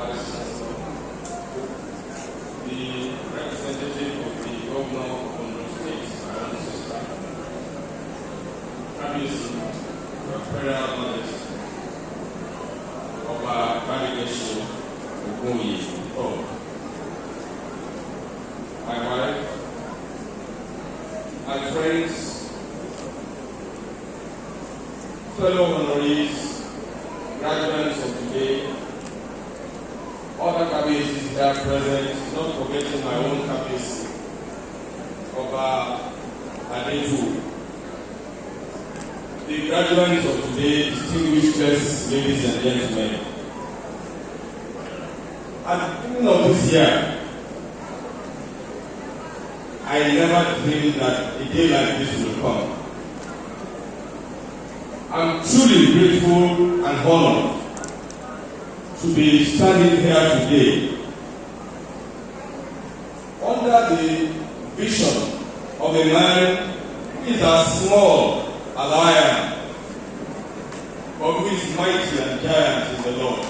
Vice Chancellor, the representative of the Governor of Ondo State, my own sister, Kabiyesi, Your Imperial Majesty, Oba Badigeshi Ogunyi, my wife, my friends, fellow honorees, graduates of today, other Kabiyesis that are present, not forgetting my own Kabiyesi, Oba Adeju, the graduates of today, distinguished guests, ladies and gentlemen. At the beginning of this year, I never dreamed that a day like this will come. I'm truly grateful and honored to be standing here today under the vision of a man who is as small as I am, but who is mighty and giant in the Lord.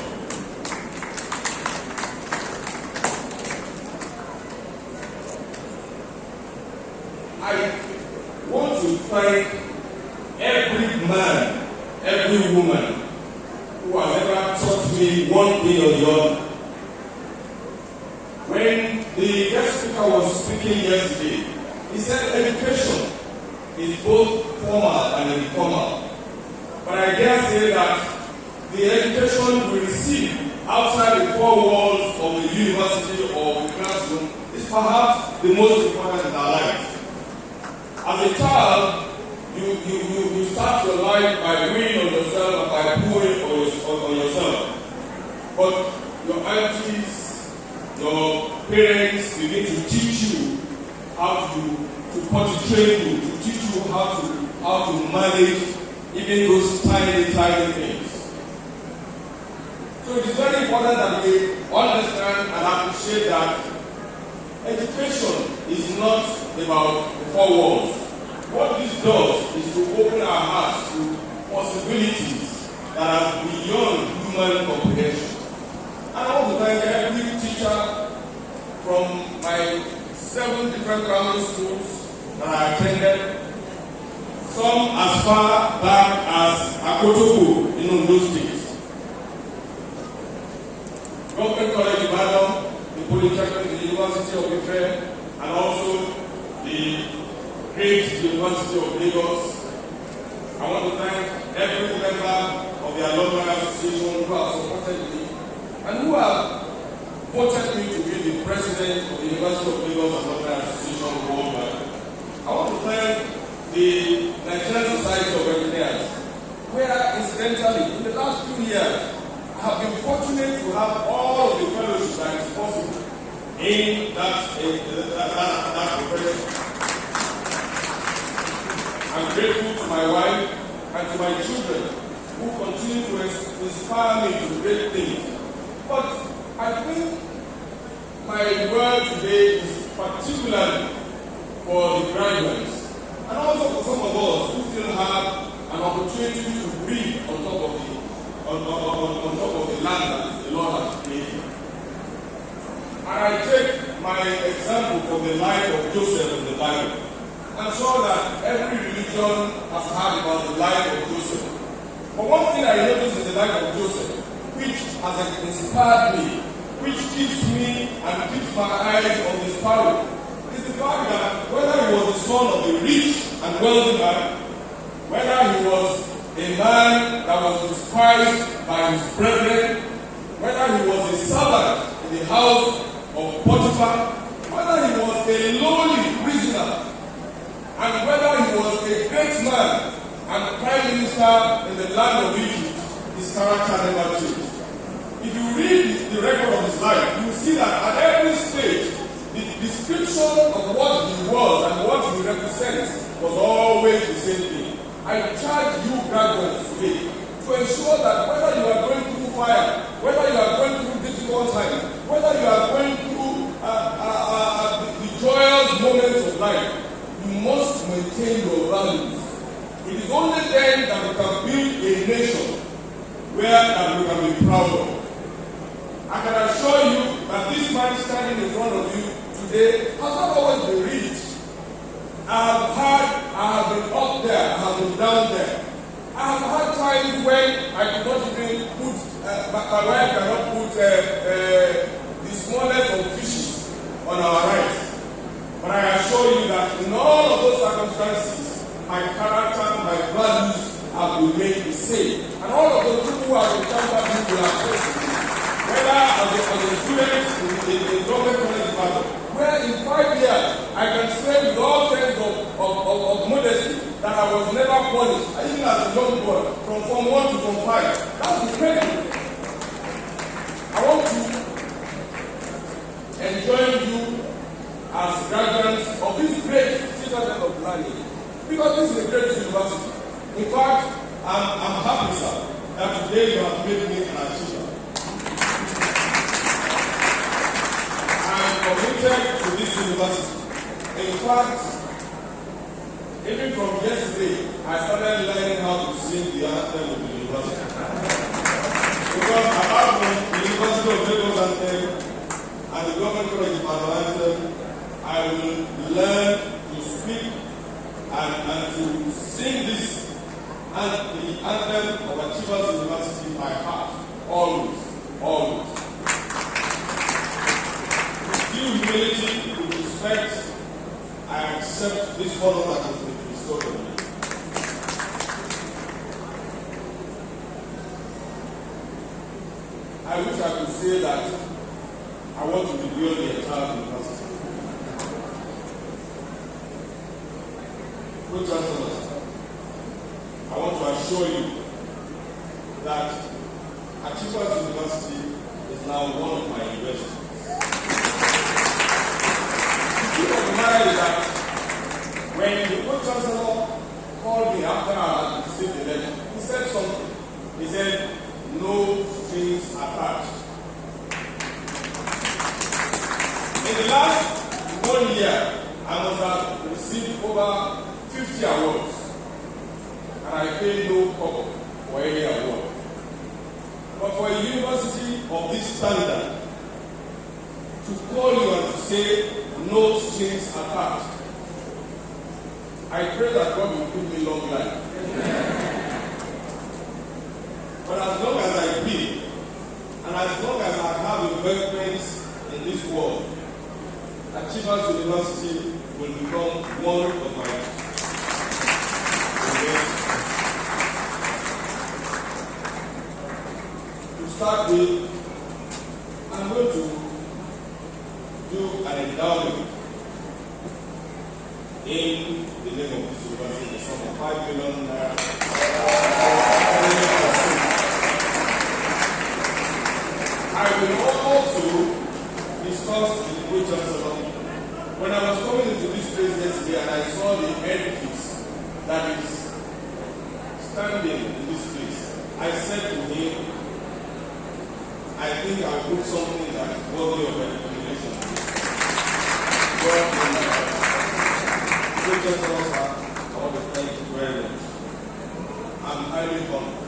I want to thank every man, every woman who has ever taught me one thing or the other. When the guest speaker was speaking yesterday, he said education is both formal and informal. But I dare say that the education we receive outside the four walls of the university or the classroom is perhaps the most important in our lives. As a child, you start your life by weighing on yourself and by pouring on yourself. But your aunties, your parents begin to teach you how to potty train you, to teach you how to manage even those tiny things. So it is very important that we understand and appreciate that education is not about the four walls. What this does is to open our hearts to possibilities that are beyond human comprehension. And I want to thank every teacher from my 7 different primary schools that I attended, some as far back as Akotogo in Ondo State, Government College Ibadan, the Polytechnic, the University of Ife, and also the Great University of Lagos. I want to thank every member of the Alumni Association who have supported me and who have voted me to be the president of the University of Lagos Alumni Association worldwide. I want to thank the Nigerian Society of Engineers, where incidentally, in the last few years, I have been fortunate to have all of the fellowships that is possible in that profession. I'm grateful to my wife and to my children who continue to inspire me to great things. But I think my word today is particularly for the graduates and also for some of us who still have an opportunity to breathe on top of the land that the Lord has created. And I take my example from the life of Joseph in the Bible. I'm sure that every religion has heard about the life of Joseph. But one thing I noticed in the life of Joseph, which has inspired me, which keeps me and keeps my eyes on the sparrow, is the fact that whether he was the son of a rich and wealthy man, whether he was a man that was despised by his brethren, whether he was a servant in the house of Potiphar, whether he was a lowly prisoner, and whether he was a great man and prime minister in the land of Egypt, his character never changed. If you read the record of his life, you will see that at every stage, the description of what he was and what he represents was always the same thing. I charge you graduates today to ensure that whether you are going through fire, whether you are going through difficult times, whether you are going through the joyous moments of life, you must maintain your values. It is only then that we can build a nation where that we can be proud of. I can today has not always been rich. I have been up there, I have been down there. I have had times when I could not even put, my wife cannot put the smallest of fishes on our rice. But I assure you that in all of those circumstances, my character, my values have remained the same. And all of the people who have encountered me will have told me, whether as a student in government college department, where in 5 years I can say with all sense of modesty that I was never punished, even as a young boy, from Form 1 to Form 5. That's incredible. I want to enjoin you as graduates of this great citadel of learning, because this is a great university. In fact, I'm happy, sir, that today you have made me an achiever. I'm committed to this university. In fact, even from yesterday, I started learning how to sing the anthem of the university. Because apart from the University of Lagos anthem and the Government College Department anthem, I will learn to speak and to sing this and the anthem of Achievers University by heart, always, always. With due humility, with respect, I accept this honor that has been bestowed on me. I wish I could say that I want to reveal the entire university. Good chancellors, I want to assure you that Achievers University is now one of my universities. The truth of the matter is that when the good chancellor called me after I had received the letter, he said something. He said, no strings attached. In the last 1 year, I must have received over 50 awards, and I pay no cover for any award. But for a university of this standard, to call you and to say no strings attached, I pray that God will give me long life. But as long as I live, and as long as I have investments in this world, Achievers University will become one of my investments. To start with, I'm going to do an endowment in the name of this university, the sum of 5 million naira. I will also discuss with the good chancellor. When I was coming into this place yesterday and I saw the edifice that is standing in this place, I said to him, I think I'll put something that is worthy of recognition. Good chancellor, sir, I want to thank you very much. I'm highly honored.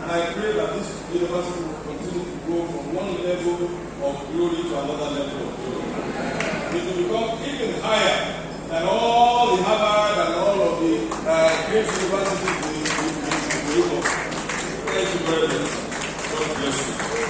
And I pray that this university will continue to grow from one level of glory to another level of glory. It will become even higher than all the Harvard and all of the great universities in the world. Thank you very much. God bless you.